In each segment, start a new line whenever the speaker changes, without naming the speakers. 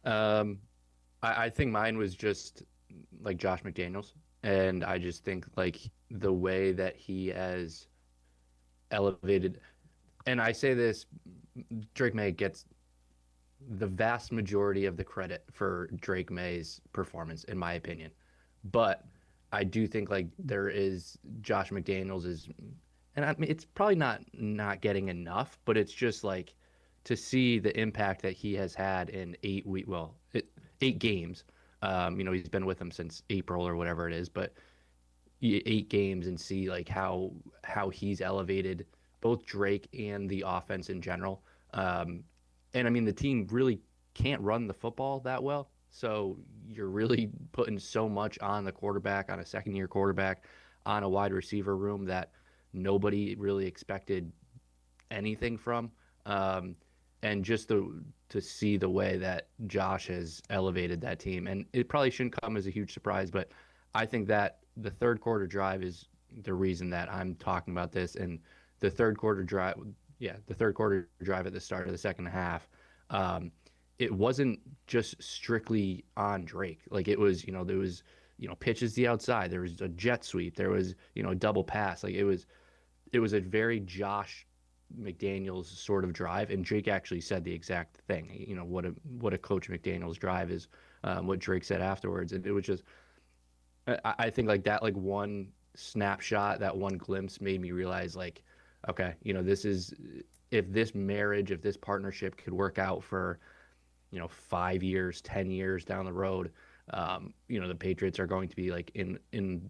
Um, I think mine was just like Josh McDaniels, and I just think like the way that he has elevated, and I say this, Drake May gets the vast majority of the credit for Drake May's performance, in my opinion. But I do think like there is Josh McDaniels is, and I mean it's probably not getting enough, but it's just like to see the impact that he has had in 8 week, well, 8 games. He's been with them since April or whatever it is, but 8 games and see like how he's elevated both Drake and the offense in general. And I mean the team really can't run the football that well. So you're really putting so much on the quarterback, on a second year quarterback, on a wide receiver room that nobody really expected anything from. And just to see the way that Josh has elevated that team. And it probably shouldn't come as a huge surprise, but I think that the third quarter drive is the reason that I'm talking about this. And the third quarter drive, yeah, the third quarter drive at the start of the second half, um, it wasn't just strictly on Drake. Like it was, there was, pitches to the outside, there was a jet sweep, there was, a double pass. Like it was a very Josh McDaniels sort of drive, and Drake actually said the exact thing. What a Coach McDaniels drive is, what Drake said afterwards, and it was just I think like that like one snapshot, that one glimpse made me realize like, okay, this is if this marriage, if this partnership could work out for 5 years, 10 years down the road, the Patriots are going to be like in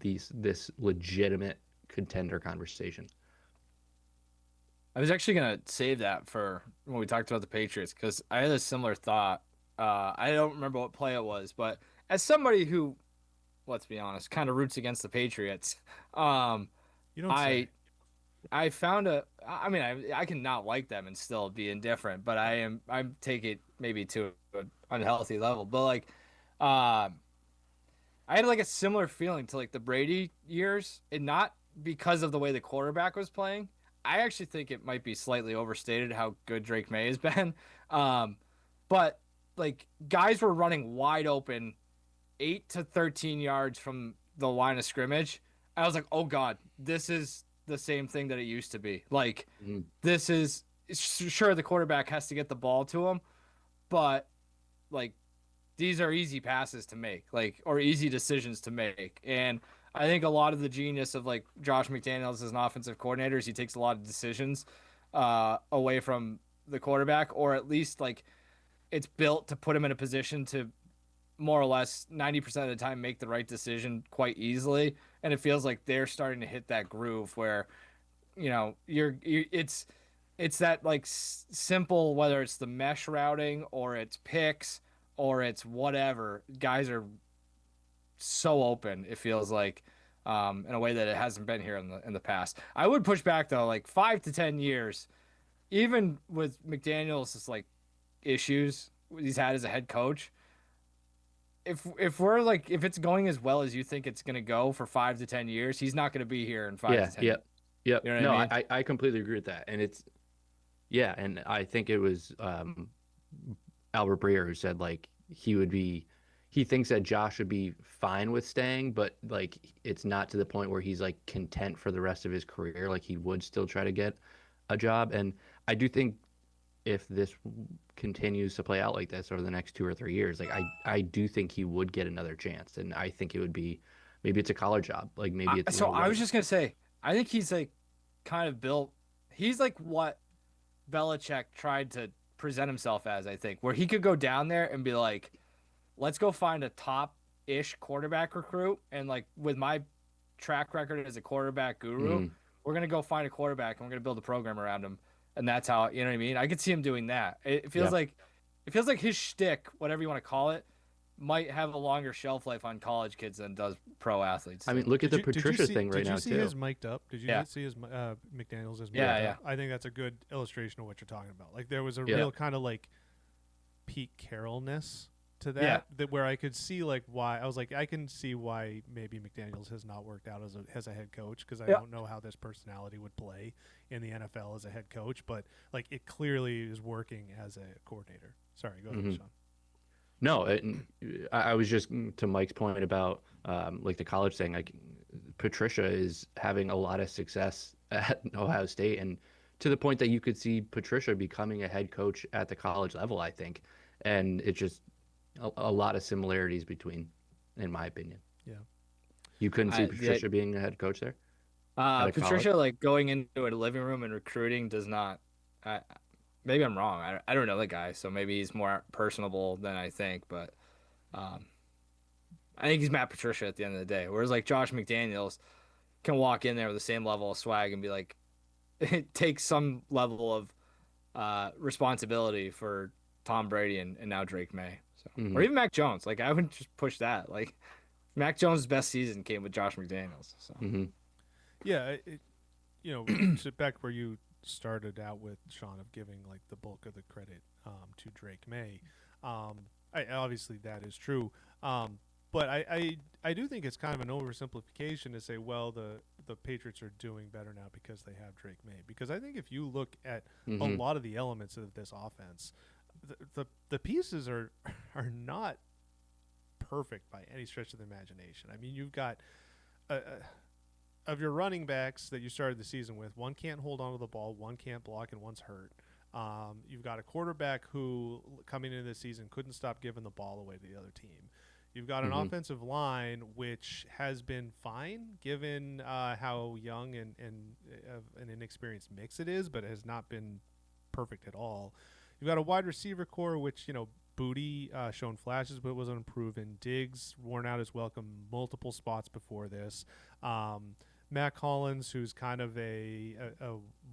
this legitimate contender conversation.
I was actually gonna save that for when we talked about the Patriots because I had a similar thought. I don't remember what play it was, but as somebody who, let's be honest, kind of roots against the Patriots, um,
You don't
I
say.
I found a. I mean, I can not like them and still be indifferent, but I take it maybe to an unhealthy level. But like, um, I had like a similar feeling to like the Brady years, and not because of the way the quarterback was playing. I actually think it might be slightly overstated how good Drake May has been. Um, but like guys were running wide open 8 to 13 yards from the line of scrimmage. I was like, oh God, this is the same thing that it used to be. Like,
Mhm.
this is sure the quarterback has to get the ball to him, but like these are easy passes to make, like or easy decisions to make. And I think a lot of the genius of like Josh McDaniels as an offensive coordinator is he takes a lot of decisions away from the quarterback, or at least like it's built to put him in a position to more or less 90% of the time make the right decision quite easily. And it feels like they're starting to hit that groove where, it's that like simple, whether it's the mesh routing or it's picks or it's whatever, guys are so open, it feels like, in a way that it hasn't been here in the past. I would push back though, like 5 to 10 years, even with McDaniel's like issues he's had as a head coach, if we're like if it's going as well as you think it's gonna go for 5 to 10 years, he's not gonna be here in five to
Yeah,
ten years.
yep, yep.
You know what I
No,
mean?
I completely agree with that. And yeah, and I think it was Albert Breer who said like he thinks that Josh would be fine with staying, but like it's not to the point where he's like content for the rest of his career. Like he would still try to get a job. And I do think if this continues to play out like this over the next 2 or 3 years, like I do think he would get another chance. And I think it would be maybe it's a collar job. Like maybe it's,
So I was
what
just gonna say, I think he's like kind of built. He's like what Belichick tried to present himself as. I think where he could go down there and be like, let's go find a top-ish quarterback recruit, and like with my track record as a quarterback guru,
mm,
we're gonna go find a quarterback and we're gonna build a program around him, and that's how you know what I mean. I could see him doing that.
yeah.
It feels like his shtick, whatever you want to call it, might have a longer shelf life on college kids than does pro athletes
I mean,
too.
look at
Did
the
you
Patricia
see
thing right now
his
too.
mic'd up? Did you
Yeah,
see his McDaniel's is
Yeah,
mic'd
yeah,
up?
yeah,
I think that's a good illustration of what you're talking about. Like there was a
yeah.
real kind of like Pete Carrollness to
yeah.
that where I could see like why I was like I can see why maybe McDaniel's has not worked out as a head coach because I
Yeah.
don't know how this personality would play in the NFL as a head coach, but like it clearly is working as a coordinator. Sorry, go ahead,
hmm
Sean.
No, I was just to Mike's point about like the college thing. Like Patricia is having a lot of success at Ohio State, and to the point that you could see Patricia becoming a head coach at the college level, I think. And it's just a lot of similarities between, in my opinion.
Yeah.
You couldn't see
Yeah,
Patricia being a head coach there at a college?
Patricia, like going into a living room and recruiting does not. I, maybe I'm wrong. I don't know the guy, so maybe he's more personable than I think. But um, I think he's Matt Patricia at the end of the day. Whereas like Josh McDaniels can walk in there with the same level of swag and be like, take some level of responsibility for Tom Brady and now Drake May. So or
Hmm.
even Mac Jones. Like I would just push that. Like Mac Jones' best season came with Josh McDaniels. So
Hmm.
Yeah, to back where you started out with Sean of giving like the bulk of the credit to Drake May. Obviously that is true, but I do think it's kind of an oversimplification to say, well, the Patriots are doing better now because they have Drake May. Because I think if you look at a
Hmm.
lot of the elements of this offense, the pieces are are not perfect by any stretch of the imagination. I mean, you've got a, of your running backs that you started the season with, one can't hold on to the ball, one can't block, and one's hurt. You've got a quarterback who, coming into the season, couldn't stop giving the ball away to the other team. You've got an
Hmm.
offensive line which has been fine given how young and an inexperienced mix it is, but has not been perfect at all. You've got a wide receiver core which, Booty shown flashes but was unproven. Diggs worn out his welcome multiple spots before this. Matt Collins, who's kind of a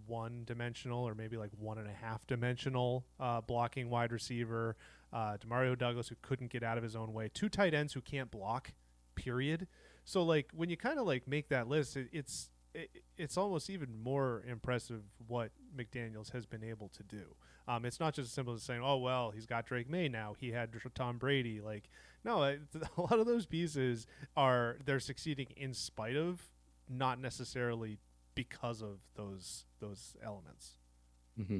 one-dimensional or maybe like 1.5 dimensional blocking wide receiver. Demario Douglas, who couldn't get out of his own way. Two tight ends who can't block, period. So like when you kind of like make that list, it's almost even more impressive what McDaniels has been able to do. It's not just as simple as saying, "Oh well, he's got Drake May now. He had Tom Brady." Like, no, a lot of those pieces they're succeeding in spite of, not necessarily because of those elements.
Hmm.